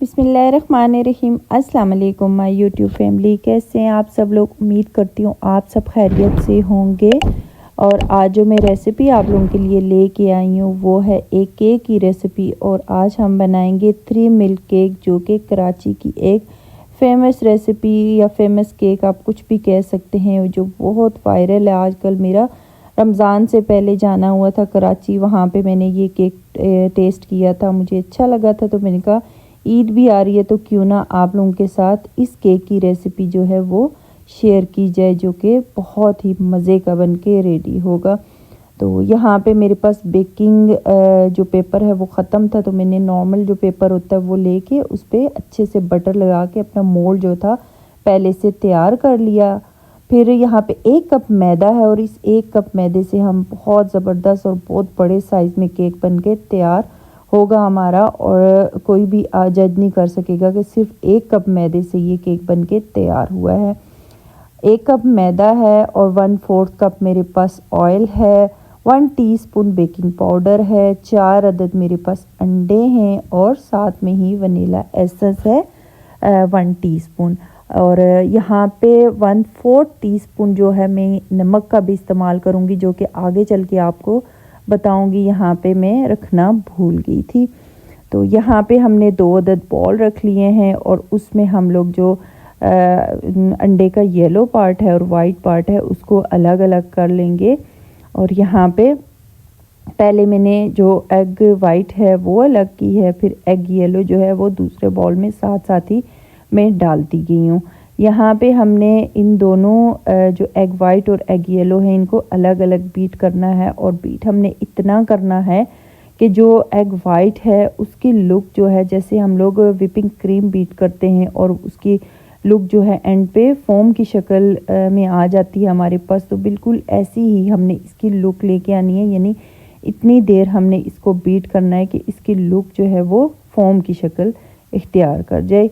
बिस्मिल्लाहिर्रहमानिर्रहीम। अस्सलाम वालेकुम माय यूट्यूब फैमिली, कैसे हैं आप सब लोग। उम्मीद करती हूँ आप सब खैरियत से होंगे। और आज जो मैं रेसिपी आप लोगों के लिए लेके आई हूँ वो है एक केक की रेसिपी। और आज हम बनाएंगे 3 मिल्क केक, जो कि कराची की एक फेमस रेसिपी या फेमस केक आप कुछ भी कह सकते हैं, जो बहुत वायरल है आजकल। मेरा रमज़ान से पहले जाना हुआ था कराची, वहाँ पे मैंने ये केक टेस्ट किया था, मुझे अच्छा लगा था। तो मैंने कहा ईद भी आ रही है तो क्यों ना आप लोगों के साथ इस केक की रेसिपी जो है वो शेयर की जाए, जो कि बहुत ही मज़े का बन के रेडी होगा। तो यहाँ पे मेरे पास बेकिंग जो पेपर है वो ख़त्म था, तो मैंने नॉर्मल जो पेपर होता है वो लेके उस पर अच्छे से बटर लगा के अपना मोल्ड जो था पहले से तैयार कर लिया। फिर यहाँ पे 1 कप मैदा है और इस 1 कप मैदे से हम बहुत ज़बरदस्त और बहुत बड़े साइज़ में केक बन के तैयार होगा हमारा। और कोई भी जज नहीं कर सकेगा कि सिर्फ 1 कप मैदे से ये केक बन के तैयार हुआ है। 1 कप मैदा है और 1/4 कप मेरे पास ऑयल है, 1 टीस्पून बेकिंग पाउडर है, 4 अदद मेरे पास अंडे हैं और साथ में ही वनीला एसेंस है 1 टीस्पून। और यहाँ पे 1/4 टीस्पून जो है मैं नमक का भी इस्तेमाल करूँगी, जो कि आगे चल के आपको बताऊंगी। यहाँ पे मैं रखना भूल गई थी। तो यहाँ पे हमने 2 अदद बॉल रख लिए हैं और उसमें हम लोग जो अंडे का येलो पार्ट है और वाइट पार्ट है उसको अलग अलग कर लेंगे। और यहाँ पे पहले मैंने जो एग वाइट है वो अलग की है, फिर एग येलो जो है वो दूसरे बॉल में साथ साथ ही मैं डालती गई हूँ। यहाँ पे हमने इन दोनों जो एग वाइट और एग येलो है इनको अलग अलग बीट करना है। और बीट हमने इतना करना है कि जो एग वाइट है उसकी लुक जो है, जैसे हम लोग विपिंग क्रीम बीट करते हैं और उसकी लुक जो है एंड पे फोम की शक्ल में आ जाती है हमारे पास, तो बिल्कुल ऐसी ही हमने इसकी लुक लेके आनी है। यानी इतनी देर हमने इसको बीट करना है कि इसकी लुक जो है वो फोम की शक्ल इख्तियार कर जाए।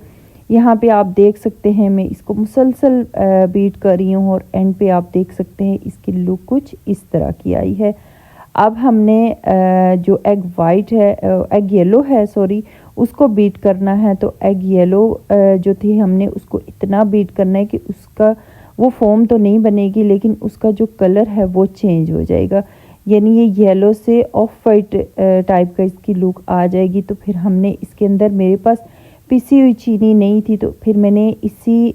यहाँ पे आप देख सकते हैं मैं इसको मुसलसल बीट कर रही हूँ और एंड पे आप देख सकते हैं इसकी लुक कुछ इस तरह की आई है। अब हमने जो एग वाइट है, एग येलो है सॉरी, उसको बीट करना है। तो एग येलो जो थी हमने उसको इतना बीट करना है कि उसका वो फोम तो नहीं बनेगी लेकिन उसका जो कलर है वो चेंज हो जाएगा। यानी ये येलो से ऑफ वाइट टाइप का इसकी लुक आ जाएगी। तो फिर हमने इसके अंदर, मेरे पास पिसी हुई चीनी नहीं थी तो फिर मैंने इसी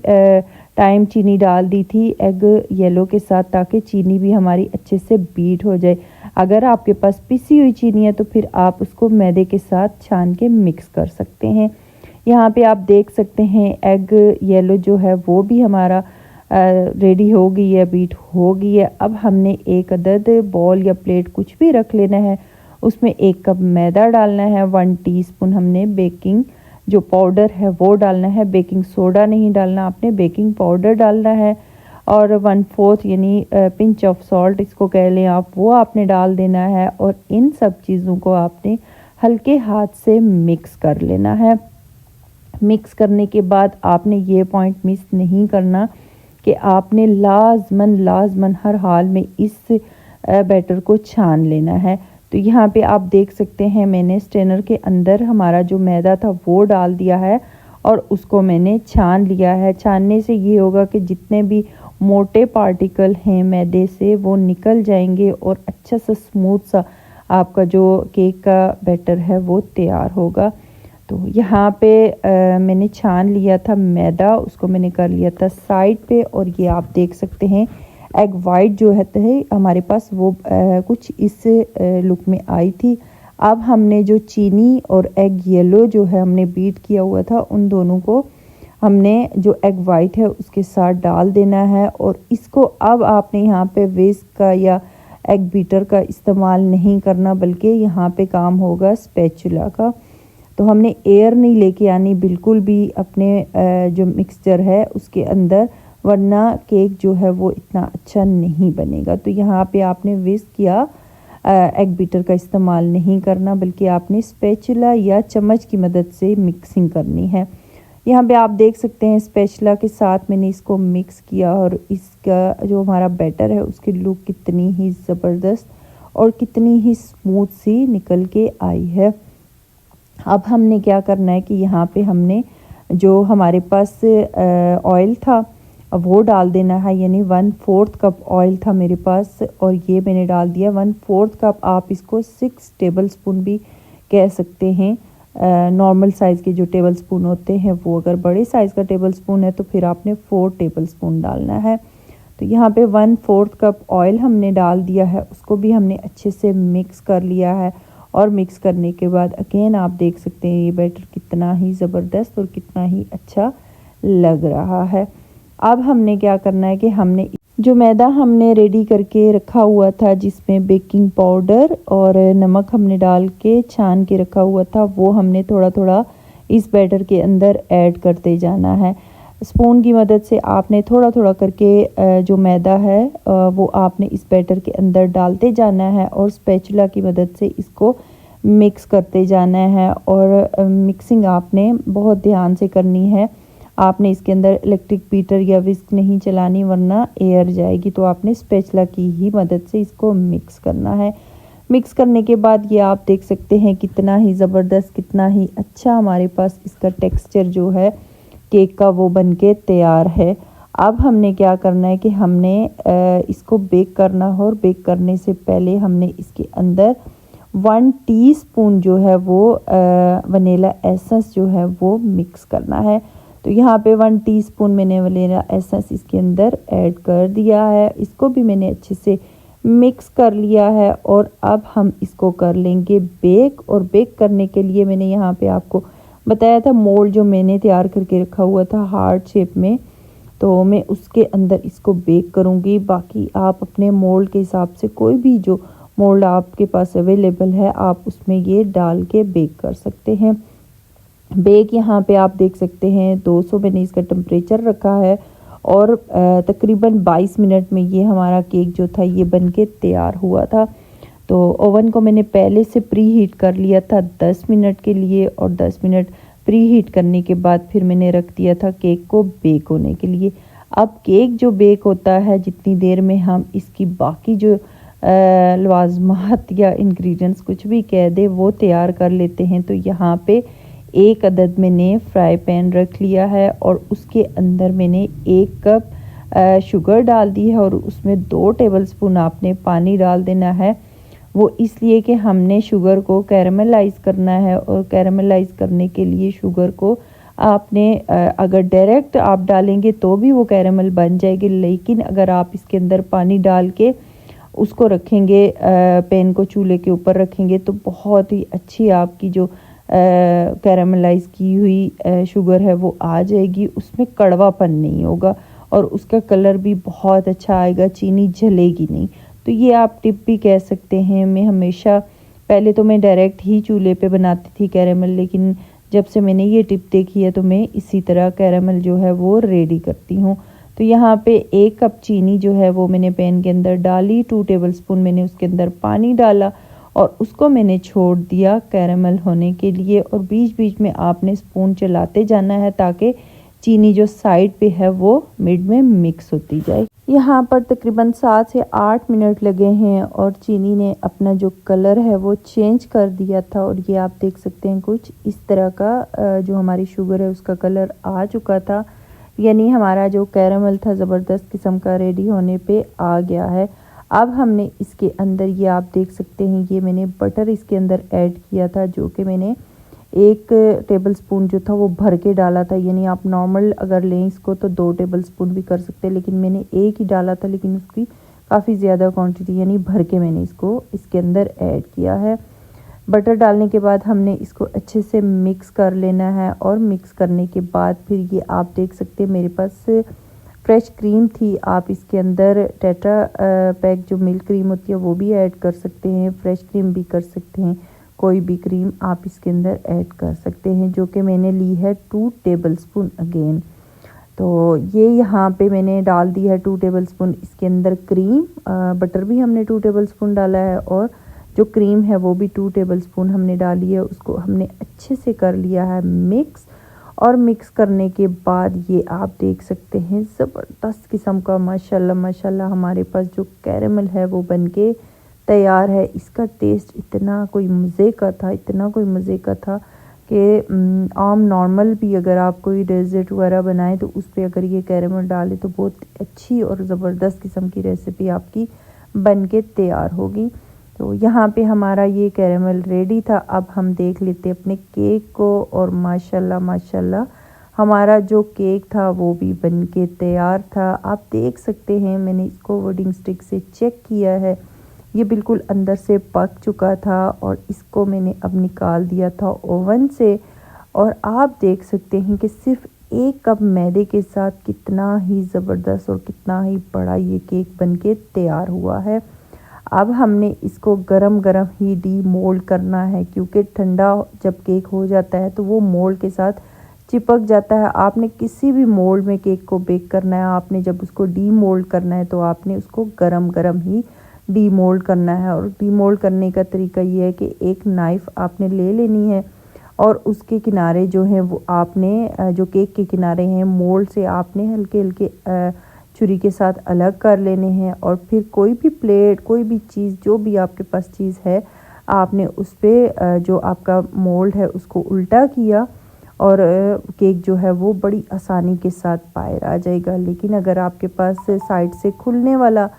टाइम चीनी डाल दी थी एग येलो के साथ, ताकि चीनी भी हमारी अच्छे से बीट हो जाए। अगर आपके पास पिसी हुई चीनी है तो फिर आप उसको मैदे के साथ छान के मिक्स कर सकते हैं। यहाँ पे आप देख सकते हैं एग येलो जो है वो भी हमारा रेडी हो गई है, बीट हो गई है। अब हमने 1 अदद बॉल या प्लेट कुछ भी रख लेना है, उसमें 1 कप मैदा डालना है, 1 टीस्पून हमने बेकिंग जो पाउडर है वो डालना है, बेकिंग सोडा नहीं डालना आपने, बेकिंग पाउडर डालना है। और 1/4 यानी पिंच ऑफ सॉल्ट इसको कह लें आप, वो आपने डाल देना है। और इन सब चीज़ों को आपने हल्के हाथ से मिक्स कर लेना है। मिक्स करने के बाद आपने ये पॉइंट मिस नहीं करना कि आपने लाजमन हर हाल में इस बैटर को छान लेना है। तो यहाँ पे आप देख सकते हैं मैंने स्ट्रेनर के अंदर हमारा जो मैदा था वो डाल दिया है और उसको मैंने छान लिया है। छानने से ये होगा कि जितने भी मोटे पार्टिकल हैं मैदे से वो निकल जाएंगे और अच्छा सा स्मूथ सा आपका जो केक का बैटर है वो तैयार होगा। तो यहाँ पे मैंने छान लिया था मैदा, उसको मैंने कर लिया था साइड पे। और ये आप देख सकते हैं एग वाइट जो है हमारे पास वो कुछ इस लुक में आई थी। अब हमने जो चीनी और एग येलो जो है हमने बीट किया हुआ था, उन दोनों को हमने जो एग वाइट है उसके साथ डाल देना है। और इसको अब आपने यहाँ पे विस्क का या एग बीटर का इस्तेमाल नहीं करना, बल्कि यहाँ पे काम होगा स्पैचुला का। तो हमने एयर नहीं लेके आनी बिल्कुल भी अपने जो मिक्सचर है उसके अंदर, वरना केक जो है वो इतना अच्छा नहीं बनेगा। तो यहाँ पे आपने विस्क या एग बीटर का इस्तेमाल नहीं करना, बल्कि आपने स्पैचुला या चम्मच की मदद से मिक्सिंग करनी है। यहाँ पे आप देख सकते हैं स्पैचुला के साथ मैंने इसको मिक्स किया और इसका जो हमारा बैटर है उसकी लुक कितनी ही ज़बरदस्त और कितनी ही स्मूथ सी निकल के आई है। अब हमने क्या करना है कि यहाँ पे हमने जो हमारे पास ऑयल था वो डाल देना है, यानी 1/4 कप ऑयल था मेरे पास और ये मैंने डाल दिया 1/4 कप। आप इसको 6 टेबल स्पून भी कह सकते हैं। नॉर्मल साइज़ के जो टेबल स्पून होते हैं वो, अगर बड़े साइज़ का टेबल स्पून है तो फिर आपने 4 टेबल स्पून डालना है। तो यहाँ पे 1/4 कप ऑयल हमने डाल दिया है, उसको भी हमने अच्छे से मिक्स कर लिया है। और मिक्स करने के बाद अगेन आप देख सकते हैं ये बैटर कितना ही ज़बरदस्त और कितना ही अच्छा लग रहा है। अब हमने क्या करना है कि हमने जो मैदा हमने रेडी करके रखा हुआ था, जिसमें बेकिंग पाउडर और नमक हमने डाल के छान के रखा हुआ था, वो हमने थोड़ा थोड़ा इस बैटर के अंदर ऐड करते जाना है। स्पून की मदद से आपने थोड़ा थोड़ा करके जो मैदा है वो आपने इस बैटर के अंदर डालते जाना है और स्पैचुला की मदद से इसको मिक्स करते जाना है। और मिक्सिंग आपने बहुत ध्यान से करनी है। आपने इसके अंदर इलेक्ट्रिक बीटर या विस्क नहीं चलानी, वरना एयर जाएगी। तो आपने स्पैचुला की ही मदद से इसको मिक्स करना है। मिक्स करने के बाद ये आप देख सकते हैं कितना ही ज़बरदस्त, कितना ही अच्छा हमारे पास इसका टेक्सचर जो है केक का वो बनके तैयार है। अब हमने क्या करना है कि हमने इसको बेक करना है और बेक करने से पहले हमने इसके अंदर 1 टीस्पून जो है वो वनीला एसेंस जो है वो मिक्स करना है। तो यहाँ पे 1 टीस्पून मैंने वनीला एसेंस इसके अंदर ऐड कर दिया है। इसको भी मैंने अच्छे से मिक्स कर लिया है और अब हम इसको कर लेंगे बेक। और बेक करने के लिए मैंने यहाँ पे आपको बताया था मोल्ड जो मैंने तैयार करके रखा हुआ था हार्ट शेप में, तो मैं उसके अंदर इसको बेक करूँगी। बाकी आप अपने मोल्ड के हिसाब से कोई भी जो मोल्ड आपके पास अवेलेबल है आप उसमें ये डाल के बेक कर सकते हैं। बेक यहाँ पे आप देख सकते हैं 200 मैंने इसका टेम्परेचर रखा है और तकरीबन 22 मिनट में ये हमारा केक जो था ये बनके तैयार हुआ था। तो ओवन को मैंने पहले से प्री हीट कर लिया था 10 मिनट के लिए और 10 मिनट प्री हीट करने के बाद फिर मैंने रख दिया था केक को बेक होने के लिए। अब केक जो बेक होता है जितनी देर में हम इसकी बाकी जो लवाजमात या इंग्रेडिएंट्स कुछ भी कह दे वो तैयार कर लेते हैं। तो यहाँ पे 1 अदद मैंने फ्राई पैन रख लिया है और उसके अंदर मैंने 1 कप शुगर डाल दी है और उसमें 2 टेबलस्पून आपने पानी डाल देना है। वो इसलिए कि हमने शुगर को कैरामलाइज़ करना है और कैरामलाइज़ करने के लिए शुगर को आपने अगर डायरेक्ट आप डालेंगे तो भी वो कैरामल बन जाएगी, लेकिन अगर आप इसके अंदर पानी डाल के उसको रखेंगे पैन को चूल्हे के ऊपर रखेंगे तो बहुत ही अच्छी आपकी जो कैरामलाइज़ की हुई शुगर है वो आ जाएगी। उसमें कड़वापन नहीं होगा और उसका कलर भी बहुत अच्छा आएगा, चीनी जलेगी नहीं। तो ये आप टिप भी कह सकते हैं। मैं हमेशा पहले तो मैं डायरेक्ट ही चूल्हे पे बनाती थी कैरामल, लेकिन जब से मैंने ये टिप देखी है तो मैं इसी तरह कैरामल जो है वो रेडी करती हूँ। तो यहाँ पे 1 कप चीनी जो है वो मैंने पैन के अंदर डाली, 2 टेबलस्पून मैंने उसके अंदर पानी डाला और उसको मैंने छोड़ दिया कैरामल होने के लिए। और बीच बीच में आपने स्पून चलाते जाना है ताकि चीनी जो साइड पे है वो मिड में मिक्स होती जाए। यहाँ पर तकरीबन 7 से 8 मिनट लगे हैं और चीनी ने अपना जो कलर है वो चेंज कर दिया था और ये आप देख सकते हैं कुछ इस तरह का जो हमारी शुगर है उसका कलर आ चुका था, यानी हमारा जो कैरामल था ज़बरदस्त किस्म का रेडी होने पे आ गया है। अब हमने इसके अंदर ये आप देख सकते हैं ये मैंने बटर इसके अंदर ऐड किया था, जो कि मैंने 1 टेबलस्पून जो था वो भर के डाला था। यानी आप नॉर्मल अगर लें इसको तो 2 टेबलस्पून भी कर सकते हैं, लेकिन मैंने 1 ही डाला था, लेकिन उसकी काफ़ी ज़्यादा क्वांटिटी यानी भर के मैंने इसको इसके अंदर ऐड किया है। बटर डालने के बाद हमने इसको अच्छे से मिक्स कर लेना है और मिक्स करने के बाद फिर ये आप देख सकते हैं मेरे पास फ्रेश क्रीम थी। आप इसके अंदर टेट्रा पैक जो मिल्क क्रीम होती है वो भी ऐड कर सकते हैं, फ्रेश क्रीम भी कर सकते हैं, कोई भी क्रीम आप इसके अंदर ऐड कर सकते हैं, जो कि मैंने ली है 2 टेबलस्पून अगेन। तो ये यहाँ पे मैंने डाल दिया है 2 टेबलस्पून इसके अंदर क्रीम। बटर भी हमने 2 टेबलस्पून डाला है और जो क्रीम है वो भी 2 टेबलस्पून हमने डाली है। उसको हमने अच्छे से कर लिया है मिक्स। और मिक्स करने के बाद ये आप देख सकते हैं ज़बरदस्त किस्म का माशाल्लाह माशाल्लाह हमारे पास जो कैरेमल है वो बनके तैयार है। इसका टेस्ट इतना कोई मज़े का था, इतना कोई मज़े का था कि आम नॉर्मल भी अगर आप कोई डेजर्ट वगैरह बनाएं तो उस पर अगर ये कैरेमल डालें तो बहुत अच्छी और ज़बरदस्त किस्म की रेसिपी आपकी बनके तैयार होगी। तो यहाँ पे हमारा ये कैरेमल रेडी था। अब हम देख लेते अपने केक को और माशाल्लाह माशाल्लाह हमारा जो केक था वो भी बनके तैयार था। आप देख सकते हैं मैंने इसको वुडिंग स्टिक से चेक किया है, ये बिल्कुल अंदर से पक चुका था और इसको मैंने अब निकाल दिया था ओवन से। और आप देख सकते हैं कि सिर्फ 1 कप मैदे के साथ कितना ही ज़बरदस्त और कितना ही बड़ा ये केक बनके तैयार हुआ है। अब हमने इसको गरम गरम ही डी मोल्ड करना है, क्योंकि ठंडा जब केक हो जाता है तो वो मोल्ड के साथ चिपक जाता है। आपने किसी भी मोल्ड में केक को बेक करना है, आपने जब उसको डी मोल्ड करना है तो आपने उसको गरम गरम ही डी मोल्ड करना है। और डी मोल्ड करने का तरीका ये है कि एक नाइफ़ आपने ले लेनी है और उसके किनारे जो हैं वो आपने जो केक के किनारे हैं मोल्ड से आपने हल्के हल्के छुरी के साथ अलग कर लेने हैं। और फिर कोई भी प्लेट, कोई भी चीज़, जो भी आपके पास चीज़ है, आपने उस पर जो आपका मोल्ड है उसको उल्टा किया और केक जो है वो बड़ी आसानी के साथ बाहर आ जाएगा। लेकिन अगर आपके पास साइड से खुलने वाला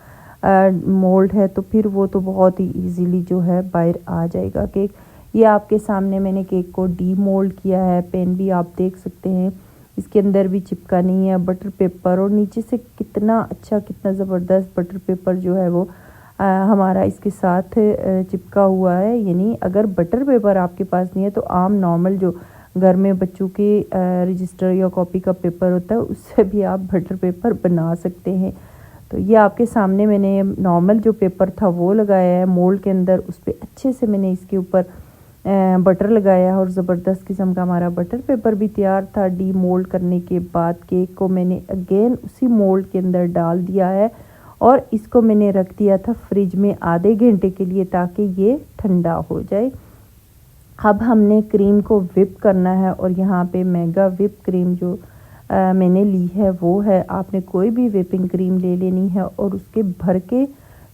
मोल्ड है तो फिर वो तो बहुत ही इजीली जो है बाहर आ जाएगा केक। ये आपके सामने मैंने केक को डी मोल्ड किया है। पेन भी आप देख सकते हैं इसके अंदर भी चिपका नहीं है बटर पेपर, और नीचे से कितना अच्छा, कितना ज़बरदस्त बटर पेपर जो है वो हमारा इसके साथ चिपका हुआ है। यानी अगर बटर पेपर आपके पास नहीं है तो आम नॉर्मल जो घर में बच्चों के रजिस्टर या कॉपी का पेपर होता है उससे भी आप बटर पेपर बना सकते हैं। तो ये आपके सामने मैंने नॉर्मल जो पेपर था वो लगाया है मोल्ड के अंदर, उस पर अच्छे से मैंने इसके ऊपर बटर लगाया और ज़बरदस्त किस्म का हमारा बटर पेपर भी तैयार था। डी मोल्ड करने के बाद केक को मैंने अगेन उसी मोल्ड के अंदर डाल दिया है और इसको मैंने रख दिया था फ्रिज में आधे घंटे के लिए ताकि ये ठंडा हो जाए। अब हमने क्रीम को विप करना है और यहाँ पे मेगा विप क्रीम जो मैंने ली है वो है, आपने कोई भी विपिंग क्रीम ले लेनी है और उसके भर के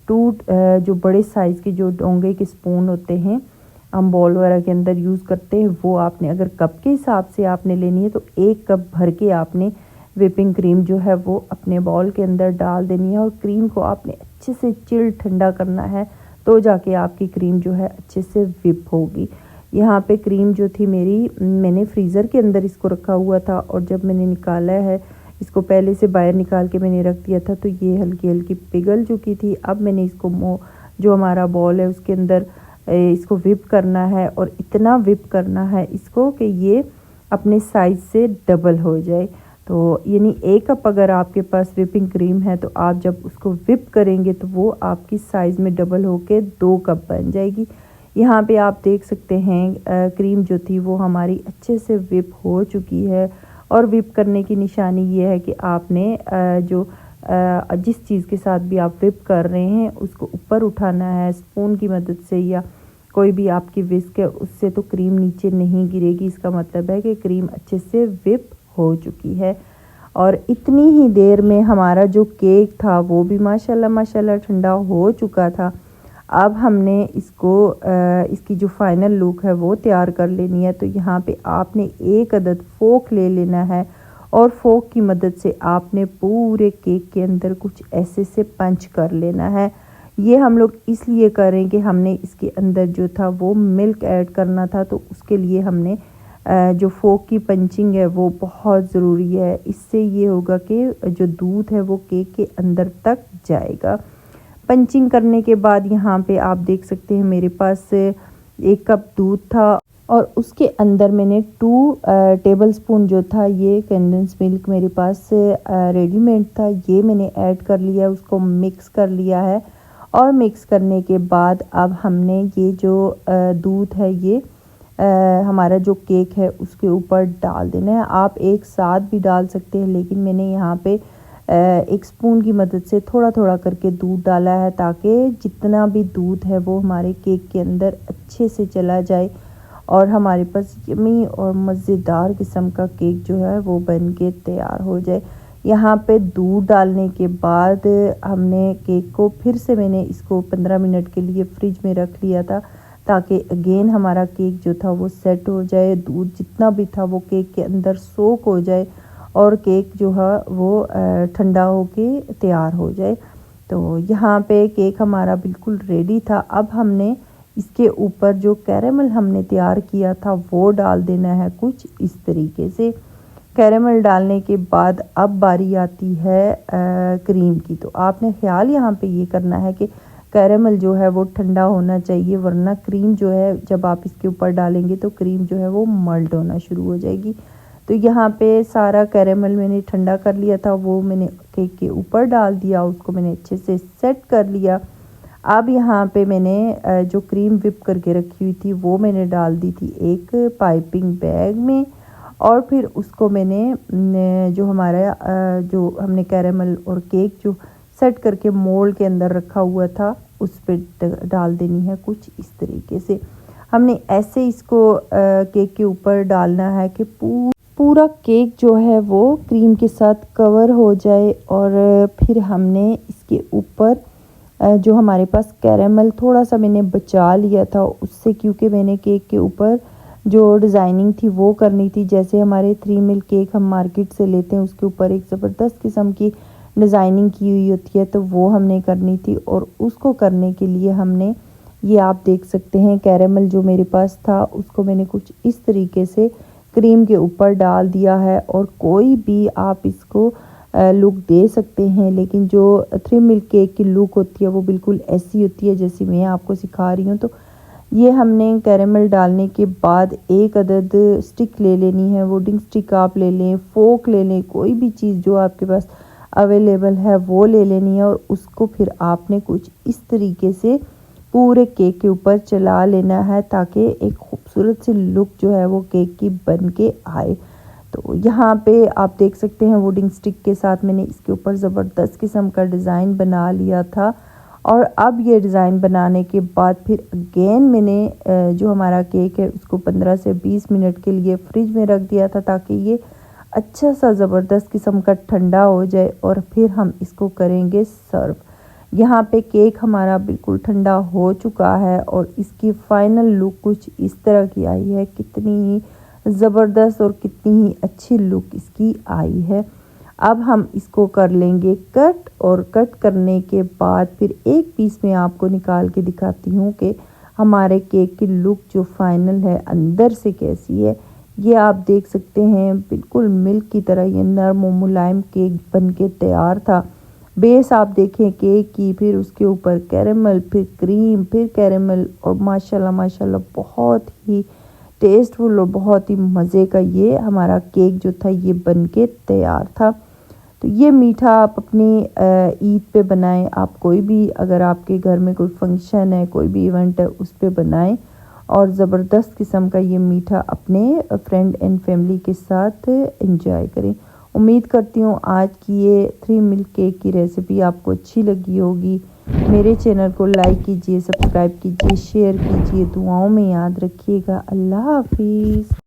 जो बड़े साइज़ के जो डोंगे के स्पून होते हैं हम बॉल वगैरह के अंदर यूज़ करते हैं, वो आपने अगर कप के हिसाब से आपने लेनी है तो 1 कप भर के आपने विपिंग क्रीम जो है वो अपने बॉल के अंदर डाल देनी है। और क्रीम को आपने अच्छे से चिल ठंडा करना है तो जाके आपकी क्रीम जो है अच्छे से विप होगी। यहाँ पे क्रीम जो थी मेरी, मैंने फ्रीज़र के अंदर इसको रखा हुआ था और जब मैंने निकाला है इसको पहले से बाहर निकाल के मैंने रख दिया था तो ये हल्की हल्की पिघल चुकी थी। अब मैंने इसको जो हमारा बॉल है उसके अंदर इसको विप करना है और इतना विप करना है इसको कि ये अपने साइज़ से डबल हो जाए। तो यानी 1 कप अगर आपके पास विपिंग क्रीम है तो आप जब उसको विप करेंगे तो वो आपकी साइज़ में डबल होके 2 कप बन जाएगी। यहाँ पे आप देख सकते हैं क्रीम जो थी वो हमारी अच्छे से विप हो चुकी है। और विप करने की निशानी ये है कि आपने जिस चीज़ के साथ भी आप विप कर रहे हैं उसको ऊपर उठाना है स्पून की मदद से या कोई भी आपकी विस्क है उससे, तो क्रीम नीचे नहीं गिरेगी। इसका मतलब है कि क्रीम अच्छे से विप हो चुकी है। और इतनी ही देर में हमारा जो केक था वो भी माशाल्लाह माशाल्लाह ठंडा हो चुका था। अब हमने इसकी जो फाइनल लुक है वो तैयार कर लेनी है। तो यहाँ पे आपने 1 अदद फोक ले लेना है और फोक की मदद से आपने पूरे केक के अंदर कुछ ऐसे से पंच कर लेना है। ये हम लोग इसलिए करें कि हमने इसके अंदर जो था वो मिल्क ऐड करना था, तो उसके लिए हमने जो फोक की पंचिंग है वो बहुत ज़रूरी है। इससे ये होगा कि जो दूध है वो केक के अंदर तक जाएगा। पंचिंग करने के बाद यहाँ पे आप देख सकते हैं मेरे पास 1 कप दूध था और उसके अंदर मैंने 2 टेबलस्पून जो था ये कंडेंस मिल्क मेरे पास रेडीमेड था, ये मैंने ऐड कर लिया, उसको मिक्स कर लिया है। और मिक्स करने के बाद अब हमने ये जो दूध है ये हमारा जो केक है उसके ऊपर डाल देना है। आप एक साथ भी डाल सकते हैं, लेकिन मैंने यहाँ पे एक स्पून की मदद से थोड़ा थोड़ा करके दूध डाला है, ताकि जितना भी दूध है वो हमारे केक के अंदर अच्छे से चला जाए और हमारे पास यम्मी और मज़ेदार किस्म का केक जो है वो बन के तैयार हो जाए। यहाँ पे दूध डालने के बाद हमने केक को फिर से मैंने इसको 15 मिनट के लिए फ्रिज में रख लिया था, ताकि अगेन हमारा केक जो था वो सेट हो जाए, दूध जितना भी था वो केक के अंदर सोक हो जाए और केक जो है वो ठंडा होके तैयार हो जाए। तो यहाँ पे केक हमारा बिल्कुल रेडी था। अब हमने इसके ऊपर जो कैरेमल हमने तैयार किया था वो डाल देना है कुछ इस तरीके से। कैरेमल डालने के बाद अब बारी आती है क्रीम की। तो आपने ख्याल यहाँ पे ये करना है कि कैरेमल जो है वो ठंडा होना चाहिए, वरना क्रीम जो है जब आप इसके ऊपर डालेंगे तो क्रीम जो है वो मल्ट होना शुरू हो जाएगी। तो यहाँ पे सारा कैरेमल मैंने ठंडा कर लिया था, वो मैंने केक के ऊपर डाल दिया, उसको मैंने अच्छे से सेट कर लिया। अब यहाँ पे मैंने जो क्रीम विप करके रखी हुई थी वो मैंने डाल दी थी एक पाइपिंग बैग में, और फिर उसको मैंने जो हमारा जो हमने कैरेमल और केक जो सेट करके मोल्ड के अंदर रखा हुआ था उस पर डाल देनी है कुछ इस तरीके से। हमने ऐसे इसको केक के ऊपर डालना है कि पूरा केक जो है वो क्रीम के साथ कवर हो जाए। और फिर हमने इसके ऊपर जो हमारे पास कैरेमल थोड़ा सा मैंने बचा लिया था उससे, क्योंकि मैंने केक के ऊपर जो डिज़ाइनिंग थी वो करनी थी। जैसे हमारे 3 मिल्क केक हम मार्केट से लेते हैं, उसके ऊपर एक ज़बरदस्त किस्म की डिज़ाइनिंग की हुई होती है, तो वो हमने करनी थी। और उसको करने के लिए हमने ये आप देख सकते हैं कैरेमल जो मेरे पास था उसको मैंने कुछ इस तरीके से क्रीम के ऊपर डाल दिया है। और कोई भी आप इसको लुक दे सकते हैं, लेकिन जो 3 मिल्क केक की लुक होती है वो बिल्कुल ऐसी होती है जैसी मैं आपको सिखा रही हूँ। तो ये हमने कैरेमल डालने के बाद एक अदद स्टिक ले लेनी है, वुडिंग स्टिक आप ले लें, फोक ले लें, कोई भी चीज़ जो आपके पास अवेलेबल है वो ले लेनी है। और उसको फिर आपने कुछ इस तरीके से पूरे केक के ऊपर चला लेना है, ताकि एक खूबसूरत सी लुक जो है वो केक की बन के आए। तो यहाँ पे आप देख सकते हैं वुडिंग स्टिक के साथ मैंने इसके ऊपर ज़बरदस्त किस्म का डिज़ाइन बना लिया था। और अब ये डिज़ाइन बनाने के बाद फिर अगेन मैंने जो हमारा केक है उसको 15 से 20 मिनट के लिए फ्रिज में रख दिया था, ताकि ये अच्छा सा ज़बरदस्त किस्म का ठंडा हो जाए और फिर हम इसको करेंगे सर्व। यहाँ पे केक हमारा बिल्कुल ठंडा हो चुका है और इसकी फ़ाइनल लुक कुछ इस तरह की आई है। कितनी ही ज़बरदस्त और कितनी ही अच्छी लुक इसकी आई है। अब हम इसको कर लेंगे कट, और कट करने के बाद फिर एक पीस में आपको निकाल के दिखाती हूँ कि हमारे केक की लुक जो फाइनल है अंदर से कैसी है। ये आप देख सकते हैं बिल्कुल मिल्क की तरह ये नरम और मुलायम केक बन के तैयार था। बेस आप देखें केक की, फिर उसके ऊपर कैरेमल, फिर क्रीम, फिर कैरेमल, और माशाल्लाह माशाल्लाह बहुत ही टेस्टफुल और बहुत ही मज़े का ये हमारा केक जो था ये बन के तैयार था। तो ये मीठा आप अपनी ईद पे बनाएं, आप कोई भी अगर आपके घर में कोई फंक्शन है, कोई भी इवेंट है उस पे बनाएं, और ज़बरदस्त किस्म का ये मीठा अपने फ्रेंड एंड फैमिली के साथ एंजॉय करें। उम्मीद करती हूँ आज की ये 3 मिल्क केक की रेसिपी आपको अच्छी लगी होगी। मेरे चैनल को लाइक कीजिए, सब्सक्राइब कीजिए, शेयर कीजिए, दुआओं में याद रखिएगा। अल्लाह हाफिज़।